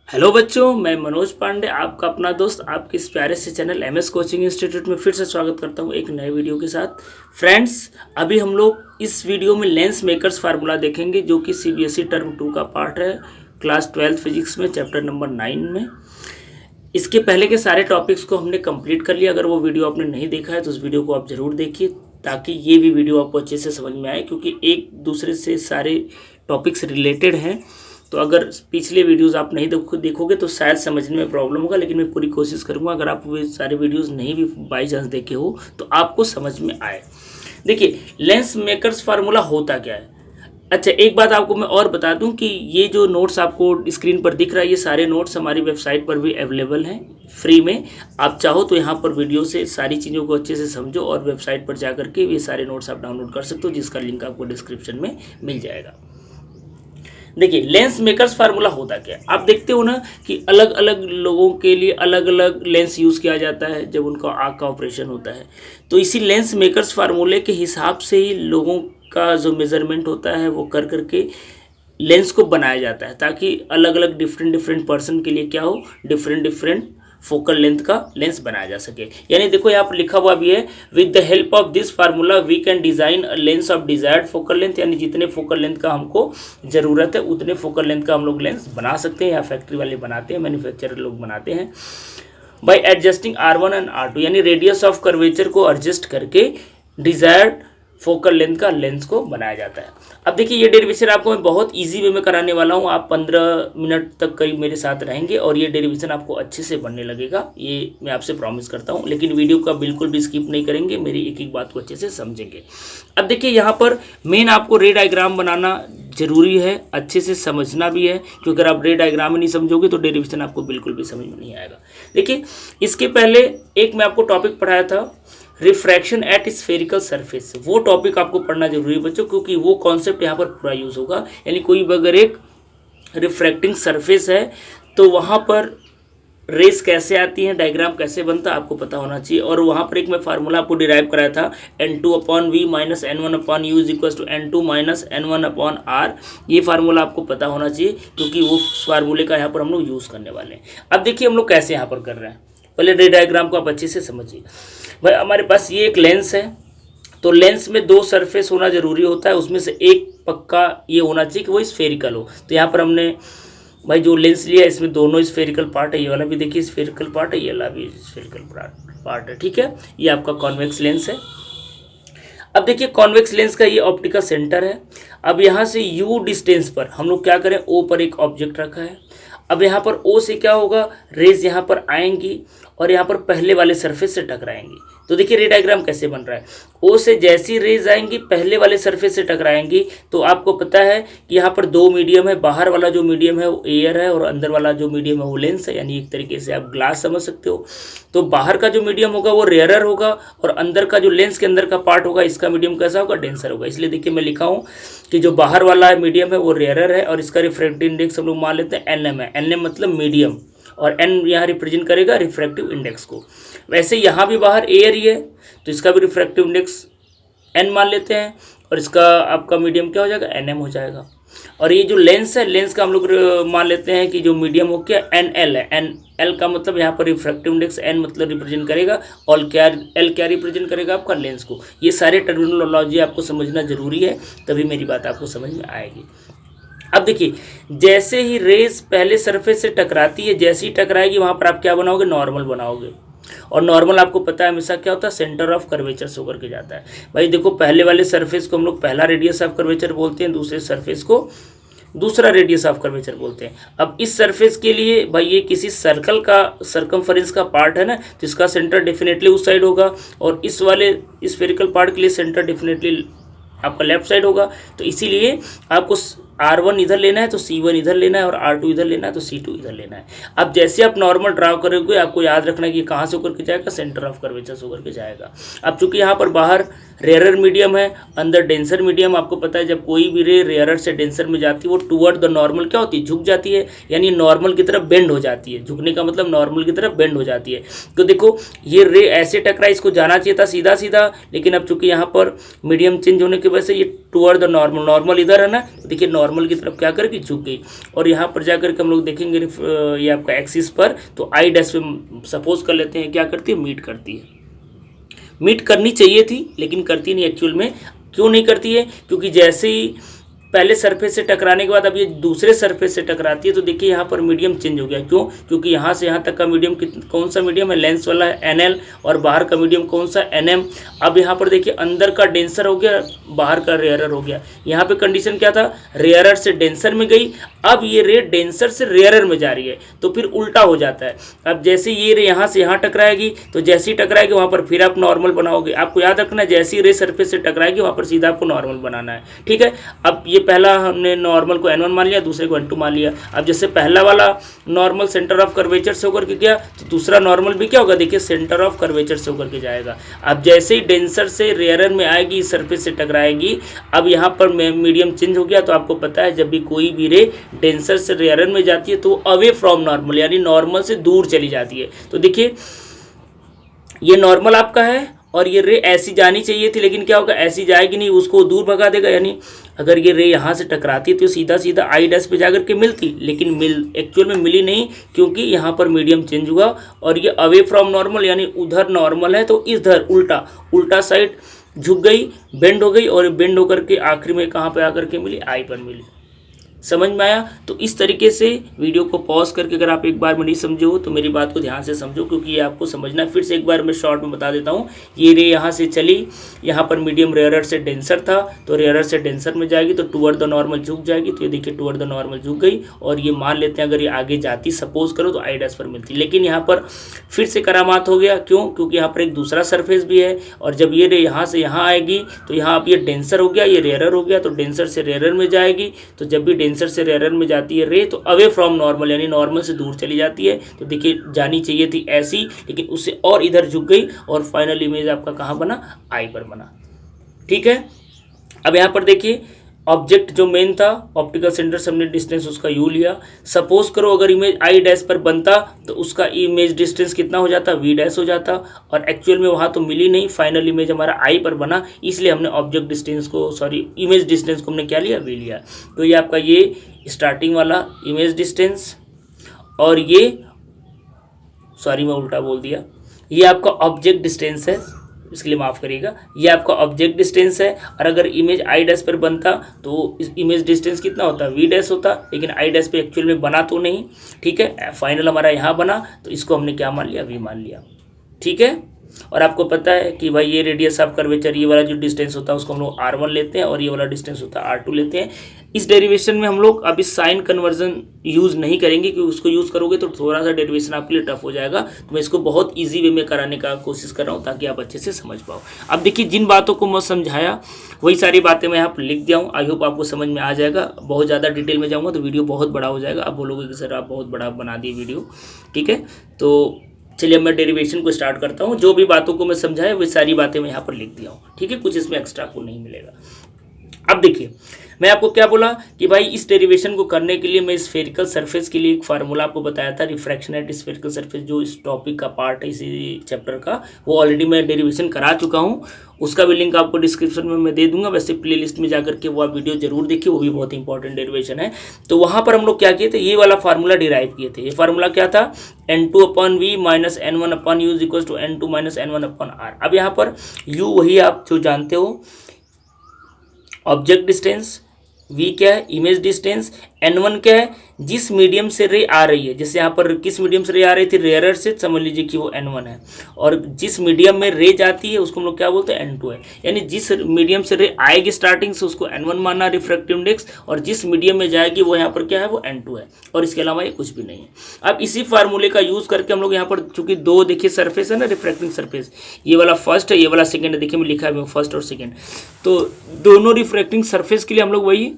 Hello बच्चों, मैं मनोज पांडे आपका अपना दोस्त आपके इस प्यारे से चैनल एमएस कोचिंग इंस्टीट्यूट में फिर से स्वागत करता हूं एक नए वीडियो के साथ। फ्रेंड्स, अभी हम लोग इस वीडियो में लेंस मेकर्स फार्मूला देखेंगे जो कि सीबीएसई टर्म 2 का पार्ट है, क्लास 12 फिजिक्स में चैप्टर नंबर 9 में। इसके पहले के सारे टॉपिक्स को हमने कंप्लीट कर लिया। अगर वो वीडियो आपने नहीं देखा है तो उस वीडियो को आप ज़रूर देखिए ताकि ये भी वीडियो आपको अच्छे से समझ में आए, क्योंकि एक दूसरे से सारे टॉपिक्स रिलेटेड हैं। तो अगर पिछले वीडियोस आप नहीं देखोगे तो शायद समझने में प्रॉब्लम होगा, लेकिन मैं पूरी कोशिश करूंगा अगर आप वो सारे वीडियोस नहीं भी बाई चांस देखे हो तो आपको समझ में आए। देखिए, लेंस मेकर्स फार्मूला होता क्या है। अच्छा, एक बात आपको मैं और बता दूं कि ये जो नोट्स आपको स्क्रीन पर दिख रहा है, ये सारे नोट्स हमारी वेबसाइट पर भी अवेलेबल हैं फ्री में। आप चाहो तो यहाँ पर वीडियो से सारी चीज़ों को अच्छे से समझो और वेबसाइट पर जा करके ये सारे नोट्स आप डाउनलोड कर सकते हो, जिसका लिंक आपको डिस्क्रिप्शन में मिल जाएगा। देखिए, लेंस मेकर्स फार्मूला होता क्या है। आप देखते हो ना कि अलग अलग लोगों के लिए अलग अलग लेंस यूज़ किया जाता है जब उनका आँख का ऑपरेशन होता है। तो इसी लेंस मेकर्स फार्मूले के हिसाब से ही लोगों का जो मेज़रमेंट होता है वो कर करके लेंस को बनाया जाता है, ताकि अलग अलग डिफरेंट पर्सन के लिए क्या हो, डिफरेंट फोकल लेंथ का लेंस बनाया जा सके। यानी देखो, यहाँ पर लिखा हुआ भी है, with the help of this formula we can design a lens of desired focal length. यानी जितने फोकल लेंथ का हमको ज़रूरत है उतने फोकल लेंथ का हम लोग लेंस बना सकते हैं, या फैक्ट्री वाले बनाते हैं, मैन्युफैक्चरर लोग बनाते हैं। By adjusting R1 and R2, यानी रेडियस ऑफ कर्वेचर को एडजस्ट करके डिजायर्ड फोकल लेंथ का लेंस को बनाया जाता है। अब देखिए, ये डेरिवेशन आपको मैं बहुत इजी वे में कराने वाला हूँ। आप 15 मिनट तक करीब मेरे साथ रहेंगे और ये डेरिवेशन आपको अच्छे से बनने लगेगा, ये मैं आपसे प्रॉमिस करता हूँ। लेकिन वीडियो का बिल्कुल भी स्किप नहीं करेंगे, मेरी एक एक बात को अच्छे से समझेंगे। अब देखिए, यहाँ पर मेन आपको रे डायग्राम बनाना जरूरी है, अच्छे से समझना भी है, क्योंकि अगर आप रे डायग्राम ही नहीं समझोगे तो डेरिवेशन आपको बिल्कुल भी समझ में नहीं आएगा। देखिए, इसके पहले एक मैं आपको टॉपिक पढ़ाया था, रिफ्रैक्शन एट स्फेरिकल सरफेस। वो टॉपिक आपको पढ़ना जरूरी है बच्चों, क्योंकि वो कॉन्सेप्ट यहाँ पर पूरा यूज़ होगा। यानी कोई अगर एक रिफ्रैक्टिंग सरफेस है तो वहाँ पर रेस कैसे आती हैं, डायग्राम कैसे बनता है, आपको पता होना चाहिए। और वहाँ पर एक मैं फार्मूला आपको डिराइव कराया था, N2/V minus N1/U is equal to N2 minus N1/R। ये फार्मूला आपको पता होना चाहिए, क्योंकि वो फार्मूले का यहाँ पर हम लोग यूज़ करने वाले हैं। अब देखिए हम लोग कैसे यहाँ पर कर रहे हैं। पहले रे डायग्राम को आप अच्छे से समझिए। भाई, हमारे पास ये एक लेंस है, तो लेंस में दो सरफेस होना जरूरी होता है, उसमें से एक पक्का ये होना चाहिए कि वो स्फेरिकल हो। तो यहाँ पर हमने भाई जो लेंस लिया इसमें दोनों स्फेरिकल पार्ट है, ये वाला भी देखिए स्फेरिकल पार्ट है, ये वाला भी स्फेरिकल पार्ट है, ठीक है। ये आपका कॉन्वेक्स लेंस है। अब देखिए, कॉन्वेक्स लेंस का ये ऑप्टिकल सेंटर है। अब यहाँ से U डिस्टेंस पर हम लोग क्या करें, O पर एक ऑब्जेक्ट रखा है। अब यहाँ पर O से क्या होगा, रेज यहाँ पर आएंगी और यहाँ पर पहले वाले सरफेस से टकराएंगी। तो देखिए रे डायग्राम कैसे बन रहा है, O से जैसी रेज आएंगी पहले वाले सरफेस से टकराएंगी। तो आपको पता है कि यहाँ पर दो मीडियम है, बाहर वाला जो मीडियम है वो एयर है और अंदर वाला जो मीडियम है वो लेंस है। यानी एक तरीके से आप ग्लास समझ सकते हो। तो बाहर का जो मीडियम होगा वो रेयरर होगा और अंदर का जो लेंस के अंदर का पार्ट होगा इसका मीडियम कैसा होगा, डेंसर होगा। इसलिए देखिए मैं लिखा हूँ कि जो बाहर वाला मीडियम है वो रेयरर है और इसका रिफ्रैक्टिव इंडेक्स हम लोग मान लेते हैं NM है। NM मतलब मीडियम, और N यहाँ रिप्रेजेंट करेगा रिफ्रैक्टिव इंडेक्स को। वैसे यहाँ भी बाहर एयर ही है तो इसका भी रिफ्रैक्टिव इंडेक्स N मान लेते हैं और इसका आपका मीडियम क्या हो जाएगा, NM हो जाएगा। और ये जो लेंस है, लेंस का हम लोग मान लेते हैं कि जो मीडियम हो क्या, NL है। NL का मतलब यहाँ पर रिफ्रैक्टिव इंडेक्स, N मतलब रिप्रेजेंट करेगा और L क्या रिप्रेजेंट करेगा आपका लेंस को। ये सारे टर्मिनोलॉजी आपको समझना जरूरी है, तभी मेरी बात आपको समझ में आएगी। अब देखिए, जैसे ही रेस पहले सरफेस से टकराती है, जैसे ही टकराएगी वहां पर आप क्या बनाओगे, नॉर्मल बनाओगे। और नॉर्मल आपको पता है हमेशा क्या होता है, सेंटर ऑफ कर्वेचर से होकर के जाता है। भाई देखो, पहले वाले सरफेस को हम लोग पहला रेडियस ऑफ कर्वेचर बोलते हैं, दूसरे सरफेस को दूसरा रेडियस ऑफ कर्वेचर बोलते हैं। अब इस सरफेस के लिए भाई ये किसी सर्कल का सर्कमफरेंस का पार्ट है ना, तो इसका सेंटर डेफिनेटली उस साइड होगा और इस वाले स्फेरिकल पार्ट के लिए सेंटर डेफिनेटली आपका लेफ्ट साइड होगा। तो इसीलिए आपको R1 इधर लेना है तो C1 इधर लेना है और R2 इधर लेना है तो C2 इधर लेना है। अब जैसे आप नॉर्मल ड्राव करोगे आपको याद रखना है कि कहाँ से होकर के जाएगा, सेंटर ऑफ कर्वेचर से होकर के जाएगा। अब चूंकि यहाँ पर बाहर रेयरर मीडियम है, अंदर डेंसर मीडियम। आपको पता है जब कोई भी रे रेयरर से डेंसर में जाती है वो टुवर्ड द नॉर्मल क्या होती है, झुक जाती है, यानी नॉर्मल की तरफ बेंड हो जाती है। झुकने का मतलब नॉर्मल की तरफ बेंड हो जाती है। तो देखो ये रे ऐसे टकरा, इसको जाना चाहिए था सीधा सीधा, लेकिन अब चूंकि यहाँ पर मीडियम चेंज होने की वजह से ये टुवर्ड द नॉर्मल, नॉर्मल इधर है ना, तो देखिए नॉर्मल की तरफ क्या करके झुक गई। और यहाँ पर जाकर के हम लोग देखेंगे ये आपका एक्सिस पर, तो आई डैश पे सपोज कर लेते हैं क्या करती है, मीट करती है। मीट करनी चाहिए थी लेकिन करती नहीं एक्चुअल में। क्यों नहीं करती है, क्योंकि जैसे ही पहले सरफेस से टकराने के बाद अब ये दूसरे सरफेस से टकराती है, तो देखिए यहाँ पर मीडियम चेंज हो गया। क्यों, क्योंकि यहाँ से यहाँ तक का मीडियम कौन सा मीडियम है, लेंस वाला है NL, और बाहर का मीडियम कौन सा NM। अब यहाँ पर देखिए अंदर का डेंसर हो गया, बाहर का रेयरर हो गया। यहाँ पे कंडीशन क्या था, रेयरर से डेंसर में गई, अब ये रे डेंसर से रेयरर में जा रही है, तो फिर उल्टा हो जाता है। अब जैसे ये रे यहाँ से यहाँ टकराएगी, तो जैसे ही टकराएगी वहाँ पर फिर आप नॉर्मल बनाओगे। आपको याद रखना है जैसी रे सरफेस से टकराएगी वहाँ पर सीधा आपको नॉर्मल बनाना है, ठीक है। अब ये पहला हमने नॉर्मल को N1 मान लिया, दूसरे को N2 मान लिया। अब जैसे पहला वाला नॉर्मल सेंटर ऑफ कर्वेचर से होकर के गया, तो दूसरा नॉर्मल भी क्या होगा, देखिए सेंटर ऑफ कर्वेचर से होकर के जाएगा। अब जैसे ही डेंसर से रेयरर में आएगी, सरफेस से टकराएगी, अब यहाँ पर मीडियम चेंज हो गया। तो आपको पता है जब भी कोई भी रे डेंसर से रेयरर में जाती है तो अवे फ्रॉम नॉर्मल, यानी नॉर्मल से दूर चली जाती है। तो देखिए ये नॉर्मल आपका है और ये रे ऐसी जानी चाहिए थी, लेकिन क्या होगा, ऐसी जाएगी नहीं, उसको दूर भगा देगा। यानी अगर ये रे यहाँ से टकराती तो सीधा सीधा आई डैश पे जाकर के मिलती, लेकिन एक्चुअल में मिली नहीं, क्योंकि यहाँ पर मीडियम चेंज हुआ और ये अवे फ्रॉम नॉर्मल, यानी उधर नॉर्मल है तो इधर उल्टा साइड झुक गई, बेंड हो गई, और बेंड होकर के आखिरी में कहाँ पे आकर के मिली, आई पर मिली। समझ में आया। तो इस तरीके से वीडियो को पॉज करके अगर आप एक बार में नहीं समझे हो तो मेरी बात को ध्यान से समझो, क्योंकि ये आपको समझना है। फिर से एक बार मैं शॉर्ट में बता देता हूँ। ये रे यहाँ से चली, यहाँ पर मीडियम रेयरर से डेंसर था, तो रेयरर से डेंसर में जाएगी तो टुवर्ड द नॉर्मल झुक जाएगी। तो ये देखिए टुवर्ड द नॉर्मल झुक गई, और ये मान लेते हैं अगर ये आगे जाती सपोज करो तो आई डैश पर मिलती, लेकिन यहाँ पर फिर से करामात हो गया। क्यों, क्योंकि यहाँ पर एक दूसरा सरफेस भी है, और जब ये रे यहाँ से यहाँ आएगी तो यहाँ अब ये डेंसर हो गया, ये रेयरर हो गया, तो डेंसर से रेयरर में जाएगी। तो जब भी डेंसर से रेयरर में जाती है रे तो अवे फ्रॉम नॉर्मल, यानी नॉर्मल से दूर चली जाती है। तो देखिए जानी चाहिए थी ऐसी, लेकिन उससे और इधर झुक गई, और फाइनल इमेज आपका कहाँ बना, आई पर बना, ठीक है। अब यहाँ पर देखिए ऑब्जेक्ट जो मेन था, ऑप्टिकल सेंटर से हमने डिस्टेंस उसका यू लिया। सपोज करो अगर इमेज आई डैश पर बनता तो उसका इमेज डिस्टेंस कितना हो जाता, वी डैश हो जाता, और एक्चुअल में वहाँ तो मिली नहीं, फाइनल इमेज हमारा आई पर बना, इसलिए हमने ऑब्जेक्ट डिस्टेंस को इमेज डिस्टेंस को हमने क्या लिया, वी लिया। तो ये आपका ये स्टार्टिंग वाला इमेज डिस्टेंस, और ये मैं उल्टा बोल दिया, ये आपका ऑब्जेक्ट डिस्टेंस है, इसके लिए माफ़ करिएगा, ये आपका ऑब्जेक्ट डिस्टेंस है। और अगर इमेज आई डैश पर बनता तो इस इमेज डिस्टेंस कितना होता, वी डैश होता, लेकिन आई डैश पे एक्चुअल में बना तो नहीं, ठीक है। फाइनल हमारा यहाँ बना, तो इसको हमने क्या मान लिया, वी मान लिया, ठीक है। और आपको पता है कि भाई ये रेडियस ऑफ कर्वेचर, ये वाला जो डिस्टेंस होता है उसको हम लोग R1 लेते हैं, और ये वाला डिस्टेंस होता है R2 लेते हैं। इस डेरिवेशन में हम लोग अभी साइन कन्वर्जन यूज़ नहीं करेंगे, क्योंकि उसको यूज़ करोगे तो थोड़ा सा डेरिवेशन आपके लिए टफ हो जाएगा। तो मैं इसको बहुत ईजी वे में कराने का कोशिश कर रहा हूँ ताकि आप अच्छे से समझ पाओ। अब देखिए जिन बातों को मैं समझाया वही सारी बातें मैं यहाँ पर लिख दिया हूँ। आई होप आपको समझ में आ जाएगा। बहुत ज़्यादा डिटेल में जाऊँगा तो वीडियो बहुत बड़ा हो जाएगा, आप बोलोगे कि सर आप बहुत बड़ा बना दिए वीडियो, ठीक है। तो चलिए मैं डेरिवेशन को स्टार्ट करता हूँ। जो भी बातों को मैं समझाया वही सारी बातें मैं यहाँ पर लिख दिया हूँ, ठीक है। कुछ इसमें एक्स्ट्रा को नहीं मिलेगा। अब देखिए मैं आपको क्या बोला कि भाई इस डेरिवेशन को करने के लिए मैं स्फेरिकल सरफेस के लिए एक फार्मूला आपको बताया था, रिफ्रैक्शन एट स्फेरिकल सरफेस, जो इस टॉपिक का पार्ट है इसी चैप्टर का, वो ऑलरेडी मैं डेरिवेशन करा चुका हूँ। उसका भी लिंक आपको डिस्क्रिप्शन में मैं दे दूंगा। वैसे प्लेलिस्ट में जाकर के वो आप वीडियो जरूर देखिए, वो भी बहुत इंपॉर्टेंट डेरिवेशन है। तो वहाँ पर हम लोग क्या किए थे, ये वाला फार्मूला डिराइव किए थे। ये फार्मूला क्या था, N2/V minus N1/U is equal to N2 minus N1/R। अब यहाँ पर U वही आप जो जानते हो, ऑब्जेक्ट डिस्टेंस, V क्या है, इमेज डिस्टेंस, N1 क्या है, जिस मीडियम से रे आ रही है। जैसे यहाँ पर किस मीडियम से रे आ रही थी, रेयरर से, समझ लीजिए कि वो N1 है, और जिस मीडियम में रे जाती है उसको हम लोग क्या बोलते हैं, N2 है। यानी जिस मीडियम से रे आएगी स्टार्टिंग से उसको N1 मानना रिफ्रैक्टिव इंडेक्स, और जिस मीडियम में जाएगी वो यहाँ पर क्या है, वो N2 है, और इसके अलावा ये कुछ भी नहीं है। अब इसी फार्मूले का यूज़ करके हम लोग यहाँ पर चूंकि दो देखिए सरफेस है ना, रिफ्रैक्टिंग सरफेस, ये वाला फर्स्ट है, ये वाला सेकेंड है। देखिए मैं लिखा है फर्स्ट और सेकेंड, तो दोनों रिफ्रैक्टिंग सरफेस के लिए हम लोग वही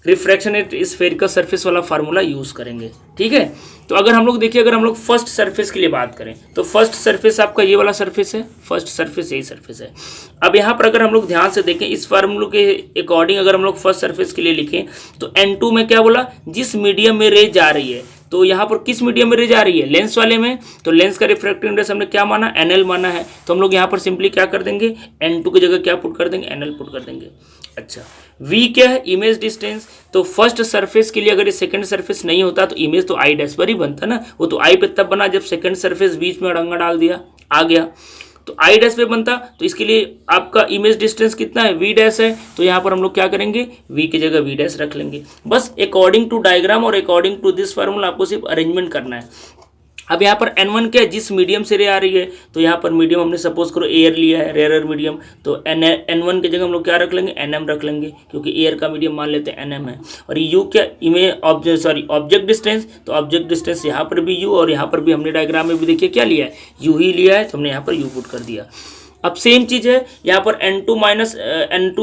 रिफ्रैक्शन एट स्फेरिकल सरफेस वाला फार्मूला यूज़ करेंगे। ठीक है, तो अगर हम लोग देखिए, अगर हम लोग फर्स्ट सरफेस के लिए बात करें तो फर्स्ट सरफेस आपका ये वाला सरफेस है, फर्स्ट सरफेस यही सरफेस है। अब यहाँ पर अगर हम लोग ध्यान से देखें इस फार्मूले के अकॉर्डिंग अगर हम लोग फर्स्ट सरफेस के लिए लिखें तो N2 में क्या बोला, जिस मीडियम में रे जा रही है, तो यहाँ पर किस मीडियम में रे जा रही है, लेंस वाले में, तो लेंस का रिफ्रैक्टिव इंडेक्स हमने क्या माना, NL माना है, तो हम लोग यहाँ पर सिंपली क्या कर देंगे, N2 की जगह क्या पुट कर देंगे, NL पुट कर देंगे। अच्छा, V क्या है, इमेज डिस्टेंस, तो फर्स्ट सरफेस के लिए अगर ये सेकंड सरफेस नहीं होता तो इमेज तो आई डैश पर ही बनता ना, वो तो आई पे तब बना जब सेकंड सरफेस बीच में अड़ंगा डाल दिया आ गया, तो आई डैश पे बनता, तो इसके लिए आपका इमेज डिस्टेंस कितना है, V डैश है, तो यहाँ पर हम लोग क्या करेंगे, V की जगह V डैश रख लेंगे। बस अकॉर्डिंग टू डायग्राम और अकॉर्डिंग टू दिस फार्मूला आपको सिर्फ अरेंजमेंट करना है। अब यहाँ पर N1 क्या है, जिस मीडियम से रे आ रही है, तो यहाँ पर मीडियम हमने सपोज करो एयर लिया है, रेयर मीडियम, तो N1 की जगह हम लोग क्या रख लेंगे, NM रख लेंगे, क्योंकि एयर का मीडियम मान लेते हैं NM है। और U क्या, ऑब्जेक्ट डिस्टेंस, तो ऑब्जेक्ट डिस्टेंस यहाँ पर भी U और यहाँ पर भी हमने डायग्राम में भी देखिए क्या लिया है, U ही लिया है, तो हमने यहाँ पर U पुट कर दिया। अब सेम चीज़ है, यहाँ पर N2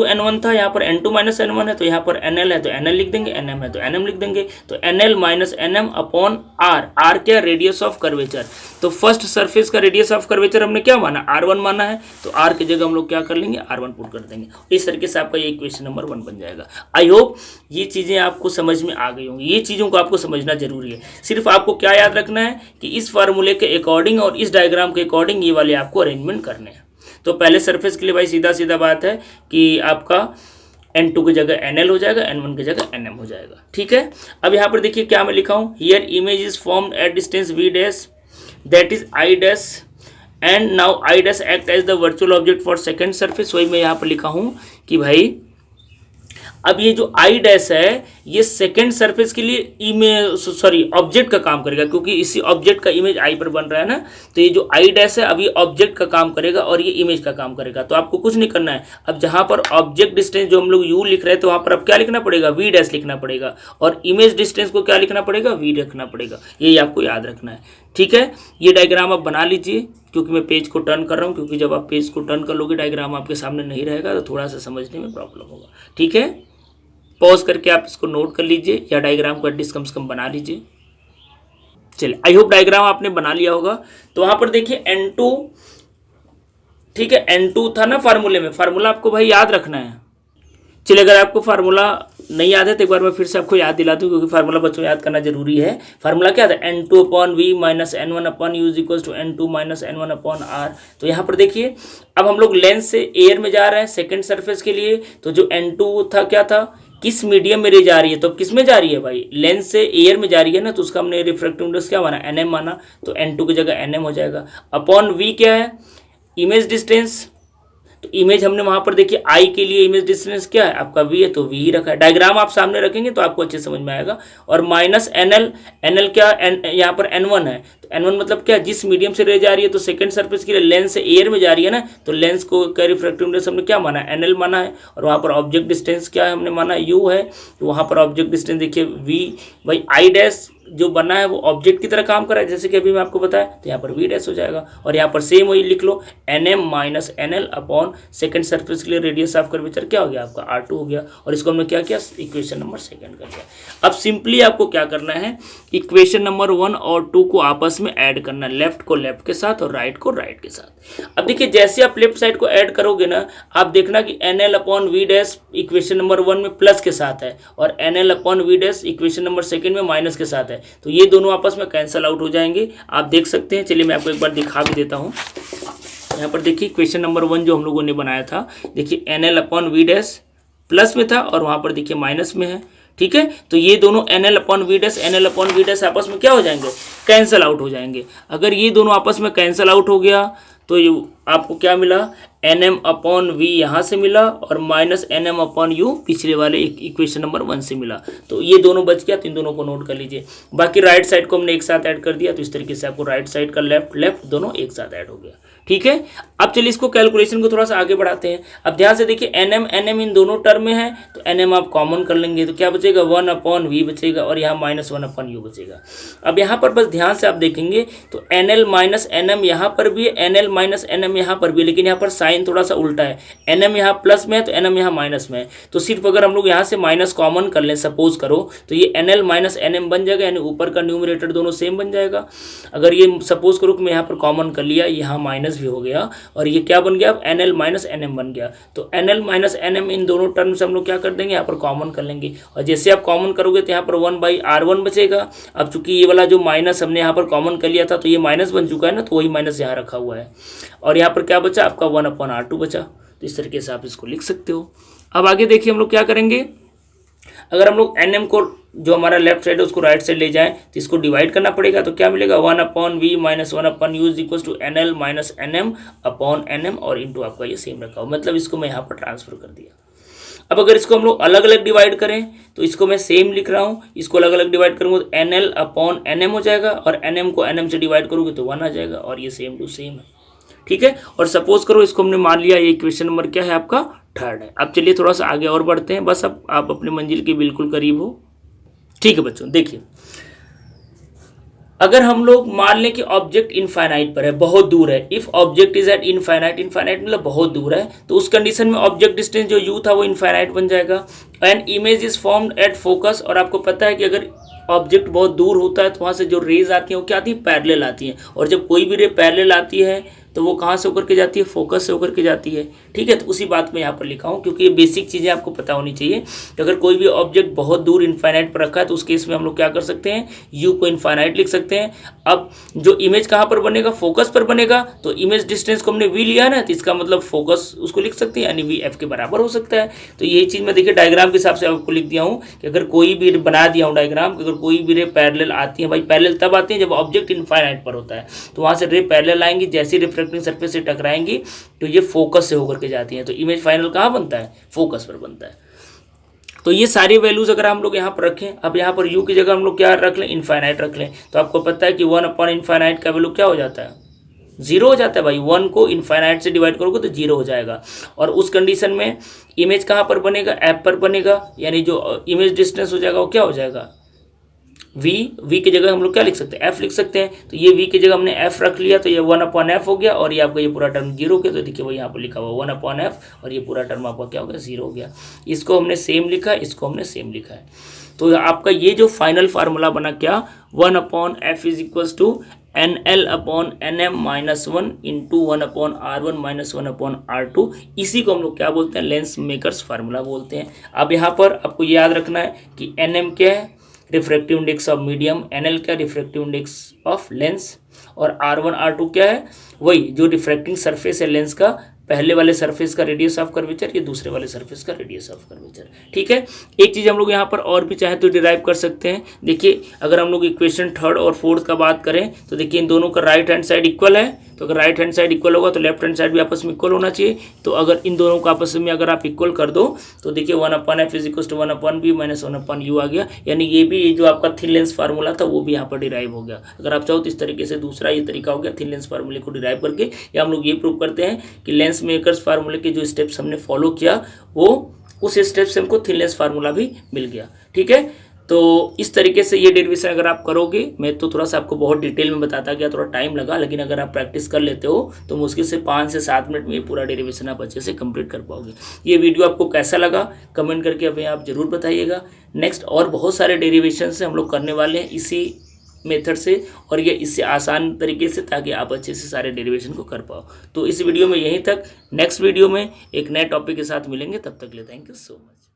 N1 था, यहाँ पर N2 -N1 है, तो यहाँ पर NL है तो NL लिख देंगे, NM है तो NM लिख देंगे, तो NL - NM upon R, R क्या, रेडियस ऑफ कर्वेचर, तो फर्स्ट सरफेस का रेडियस ऑफ कर्वेचर हमने क्या माना, R1 माना है, तो R की जगह हम लोग क्या कर लेंगे, R1 पुट कर देंगे। इस तरीके से आपका ये इक्वेशन नंबर 1 बन जाएगा। आई होप ये चीज़ें आपको समझ में आ गई होंगी, ये चीज़ों को आपको समझना जरूरी है। सिर्फ आपको क्या याद रखना है कि इस फार्मूले के अकॉर्डिंग और इस डायग्राम के अकॉर्डिंग ये वाले आपको अरेंजमेंट करने हैं। तो पहले सरफेस के लिए भाई सीधा सीधा बात है कि आपका N2 की जगह NL हो जाएगा, N1 की जगह NM हो जाएगा। ठीक है, अब यहाँ पर देखिए क्या मैं लिखा हूँ, here image is formed at distance V dash that is I dash and now I dash act as the virtual object for second surface. वही मैं यहाँ पर लिखा हूँ कि भाई अब ये जो आई डैश है ये सेकेंड सरफेस के लिए इमेज ऑब्जेक्ट का काम करेगा, क्योंकि इसी ऑब्जेक्ट का इमेज आई पर बन रहा है ना, तो ये जो आई डैश है अभी ऑब्जेक्ट का काम करेगा और ये इमेज का काम करेगा। तो आपको कुछ नहीं करना है, अब जहाँ पर ऑब्जेक्ट डिस्टेंस जो हम लोग यू लिख रहे हैं तो वहाँ पर अब क्या लिखना पड़ेगा, वी डैश लिखना पड़ेगा, और इमेज डिस्टेंस को क्या लिखना पड़ेगा, वी लिखना पड़ेगा। ये आपको याद रखना है। ठीक है, ये डायग्राम आप बना लीजिए, क्योंकि मैं पेज को टर्न कर रहा हूँ, क्योंकि जब आप पेज को टर्न कर लोगे डायग्राम आपके सामने नहीं रहेगा तो थोड़ा सा समझने में प्रॉब्लम होगा। ठीक है, पॉज करके आप इसको नोट कर लीजिए या डायग्राम को एटलीस्ट कम से कम बना लीजिए। चलिए, आई होप डायग्राम आपने बना लिया होगा। तो वहां पर देखिए N2, ठीक है, N2 था ना फार्मूले में, फार्मूला आपको भाई याद रखना है। चलिए, अगर आपको फार्मूला नहीं याद है तो एक बार मैं फिर से आपको याद दिला दूं, क्योंकि फार्मूला बच्चों याद करना जरूरी है। फार्मूला क्या था, N2 upon V minus N1 upon U is equal to N2 minus N1 upon R। तो यहाँ पर देखिए अब हम लोग लेंस से एयर में जा रहे हैं सेकेंड सरफेस के लिए, तो जो N2 था क्या था, किस मीडियम में रे जा रही है, तो किस में जा रही है भाई, लेंस से एयर में जा रही है ना, तो उसका हमने रिफ्रैक्टिव इंडेक्स क्या माना, NM माना, तो N2 की जगह NM हो जाएगा। अपॉन V क्या है, इमेज डिस्टेंस, तो इमेज हमने वहां पर देखिए आई के लिए इमेज डिस्टेंस क्या है आपका V है, तो V ही रखा है। डायग्राम आप सामने रखेंगे तो आपको अच्छे समझ में आएगा। और माइनस NL, NL क्या, यहाँ पर N1 है, तो N1 मतलब क्या, जिस मीडियम से रे जा रही है, तो सेकंड सरफेस के लिए लेंस से एयर में जा रही है ना, तो लेंस को क्या रिफ्रैक्टिव इंडेक्स हमने क्या माना, NL माना है, और वहाँ पर ऑब्जेक्ट डिस्टेंस क्या है हमने माना, U है, तो वहाँ पर ऑब्जेक्ट डिस्टेंस देखिए V, भाई आई डैश जो बना है वो ऑब्जेक्ट की तरह काम कर रहा है, जैसे कि अभी मैं आपको बताया, तो यहाँ पर V डैश हो जाएगा। और यहाँ पर सेम वही लिख लो, NM minus NL upon second surface के लिए रेडियस ऑफ कर्वेचर क्या हो गया आपका, R2 हो गया। और इसको हमने क्या किया, इक्वेशन नंबर 2 कर दिया। अब सिंपली आपको क्या करना है, इक्वेशन नंबर 1 और 2 को आपस में ऐड करना है, लेफ्ट को लेफ्ट के साथ और राइट को राइट के साथ। अब देखिए जैसे आप लेफ्ट साइड को ऐड करोगे ना, आप देखना कि NL upon V dash equation number 1 में प्लस के साथ है और NL upon V dash equation number 2 में माइनस के साथ है, तो ये दोनों आपस में कैंसिल आउट हो जाएंगे, आप देख सकते हैं। चलिए मैं आपको एक बार दिखा भी देता हूँ। यहाँ पर देखिए इक्वेशन नंबर 1 जो हम लोगों ने बनाया था, देखिए NL upon V dash plus में था और वहाँ पर देखिए माइनस में है। ठीक है, तो ये दोनों NL upon V dash, NL upon V dash आपस में क्या हो जाएंगे, कैंसिल आउट हो जाएंगे। अगर ये दोनों आपस में कैंसिल आउट हो गया तो ये आपको क्या मिला, NM अपॉन V यहाँ से मिला और माइनस NM अपॉन U पिछले वाले इक्वेशन नंबर 1 से मिला, तो ये दोनों बच गया। तो इन दोनों को नोट कर लीजिए। बाकी राइट साइड को हमने एक साथ ऐड कर दिया, तो इस तरीके से आपको राइट साइड का लेफ्ट दोनों एक साथ ऐड हो गया। ठीक है। अब चलिए इसको कैलकुलेशन को थोड़ा सा आगे बढ़ाते हैं। अब ध्यान से देखिए NM इन दोनों टर्म में है, तो NM आप कॉमन कर लेंगे तो क्या बचेगा 1/v बचेगा और यहाँ -1/u बचेगा। अब यहाँ पर बस ध्यान से आप देखेंगे तो NL - NM यहाँ पर भी है, NL - NM यहाँ पर भी है, लेकिन यहाँ पर साइन थोड़ा सा उल्टा है। NM यहाँ प्लस में है तो NM यहाँ माइनस में है, तो सिर्फ अगर हम लोग यहाँ से माइनस कॉमन कर लें सपोज करो तो ये NL - NM बन जाएगा, यानी ऊपर का न्यूमरेटर दोनों सेम बन जाएगा। अगर ये सपोज करो कि मैं यहाँ पर कॉमन कर लिया, यहाँ माइनस भी हो गया और ये क्या बन गया अब NL - NM बन गया। तो NL - NM इन दोनों टर्म से हम लोग क्या कर देंगे, यहाँ पर कॉमन कर लेंगे और जैसे आप कॉमन करोगे तो यहाँ पर 1/r1 बचेगा। अब चूंकि ये वाला जो माइनस हमने यहाँ पर कॉमन कर लिया था तो ये माइनस बन चुका है ना, तो वही माइनस यहाँ रखा हुआ है और यहाँ पर क्या बचा आपका 1/r2 बचा। तो इस तरीके से आप इसको लिख सकते हो। अब आगे देखिए हम लोग क्या करेंगे, अगर हम लोग NM को जो हमारा लेफ्ट साइड है उसको राइट साइड ले जाएं तो इसको डिवाइड करना पड़ेगा, तो क्या मिलेगा 1/v - 1/u = NL - NM/NM और इंटू आपका ये सेम रखा हो, मतलब इसको मैं यहाँ पर ट्रांसफर कर दिया। अब अगर इसको हम लोग अलग अलग डिवाइड करें तो इसको मैं सेम लिख रहा हूँ, इसको अलग अलग डिवाइड करूँगा तो NL/NM हो जाएगा और NM को NM से डिवाइड करोगे तो 1 आ जाएगा और ये सेम टू सेम है, ठीक है। और सपोज करो इसको हमने मान लिया ये क्वेश्चन नंबर क्या है आपका 3rd है। अब चलिए थोड़ा सा आगे और बढ़ते हैं, बस अब आप अपने मंजिल के बिल्कुल करीब हो, ठीक है बच्चों। देखिए अगर हम लोग मान लें कि ऑब्जेक्ट इनफाइनाइट पर है, बहुत दूर है, if object is eight infinite मतलब बहुत दूर है, तो उस कंडीशन में ऑब्जेक्ट डिस्टेंस जो u था वो इनफाइनाइट बन जाएगा। And image is formed at focus, और आपको पता है कि अगर ऑब्जेक्ट बहुत दूर होता है तो वहाँ से जो रेज आती हैं वो क्या आती है, पैरेलल आती हैं, और जब कोई भी रे पैरेलल आती है तो वो कहाँ से होकर के जाती है, फोकस से होकर के जाती है, ठीक है। तो उसी बात में यहाँ पर लिखा हूँ क्योंकि ये बेसिक चीज़ें आपको पता होनी चाहिए कि अगर कोई भी ऑब्जेक्ट बहुत दूर इनफाइनाइट पर रखा है तो उस केस में हम लोग क्या कर सकते हैं, u को इनफाइनाइट लिख सकते हैं। अब जो इमेज कहाँ पर बनेगा, फोकस पर बनेगा, तो इमेज डिस्टेंस को हमने v लिया ना, तो इसका मतलब फोकस उसको लिख सकते हैं, यानी v f के बराबर हो सकता है। तो यही चीज़ मैं देखिए डायग्राम के हिसाब से आपको लिख दिया हूँ कि अगर कोई भी बना दिया हूँ डायग्राम, अगर कोई भी रे पैरेलल आती है, भाई पैरेलल तब आती है जब ऑब्जेक्ट इनफाइनाइट पर होता है, तो वहाँ से रे पैरेलल आएंगी, जैसे रिफ्लेक्टिंग सरफेस से टकराएंगी तो ये फोकस से होकर के जाती हैं, तो इमेज फाइनल कहाँ बनता है, फोकस पर बनता है। तो ये सारी वैल्यूज अगर हम लोग यहाँ पर रखें, अब यहाँ पर u की जगह हम लोग क्या रख लें, इनफाइनाइट रख लें, तो आपको पता है कि 1/इनफाइनाइट का वैल्यू क्या हो जाता है, 0 हो जाता है भाई। 1 को इनफाइनाइट से डिवाइड करोगे तो 0 हो जाएगा। और उस कंडीशन में इमेज कहाँ पर बनेगा, f पर बनेगा, यानी जो इमेज डिस्टेंस हो जाएगा वो क्या हो जाएगा, v की जगह हम लोग क्या लिख सकते हैं, f लिख सकते हैं। तो ये v की जगह हमने f रख लिया तो ये 1/f हो गया और ये आपका ये पूरा टर्म 0 हो गया। तो देखिए वो यहाँ पर लिखा हुआ 1/f और ये पूरा टर्म आपका क्या हो गया, 0 हो गया। इसको हमने सेम लिखा है, इसको हमने सेम लिखा है। तो आपका ये जो फाइनल फार्मूला बना क्या, 1/f = NL/NM -1 into 1/R1 -1/R2, इसी को हम लोग क्या बोलते हैं, लेंस मेकर्स फार्मूला बोलते हैं। अब यहाँ पर आपको याद रखना है कि NM क्या है, refractive index of medium, NL क्या, रिफ्रैक्टिव इंडेक्स ऑफ लेंस, और R1 R2 क्या है, वही जो रिफ्रैक्टिंग सरफेस है लेंस का, पहले वाले सरफेस का रेडियस ऑफ कर्वेचर, ये दूसरे वाले सरफेस का रेडियस ऑफ कर्वेचर, ठीक है। एक चीज़ हम लोग यहाँ पर और भी चाहे तो डिराइव कर सकते हैं। देखिए अगर हम लोग इक्वेशन 3rd और 4th का बात करें तो देखिए इन दोनों का राइट हैंड साइड इक्वल है, तो अगर राइट हैंड साइड इक्वल होगा तो लेफ्ट हैंड साइड भी आपस में इक्वल होना चाहिए। तो अगर इन दोनों को आपस में अगर आप इक्वल कर दो तो देखिए 1/f = 1/v - 1/u आ गया, यानी ये भी जो आपका थिन लेंस फार्मूला था वो भी यहाँ पर डिराइव हो गया। अगर आप चाहो तो इस तरीके से दूसरा ये तरीका हो गया थिन लेंस फार्मूले को डिराइव करके, या हम लोग ये प्रूव करते हैं कि लेंस मेकर्स फार्मूले के जो स्टेप्स हमने फॉलो किया वो उस स्टेप से हमको थिन लेंस फार्मूला भी मिल गया, ठीक है। तो इस तरीके से ये डेरिवेशन अगर आप करोगे, मैं तो थोड़ा सा आपको बहुत डिटेल में बताता गया, थोड़ा टाइम लगा, लेकिन अगर आप प्रैक्टिस कर लेते हो तो मुश्किल से 5 से 7 मिनट में ये पूरा डेरिवेशन आप अच्छे से कंप्लीट कर पाओगे। ये वीडियो आपको कैसा लगा कमेंट करके अभी आप जरूर बताइएगा। नेक्स्ट और बहुत सारे डेरिवेशन से हम लोग करने वाले हैं इसी मेथड से, और ये इससे आसान तरीके से, ताकि आप अच्छे से सारे डेरिवेशन को कर पाओ। तो इस वीडियो में यहीं तक, नेक्स्ट वीडियो में एक नए टॉपिक के साथ मिलेंगे, तब तक के लिए थैंक यू सो मच।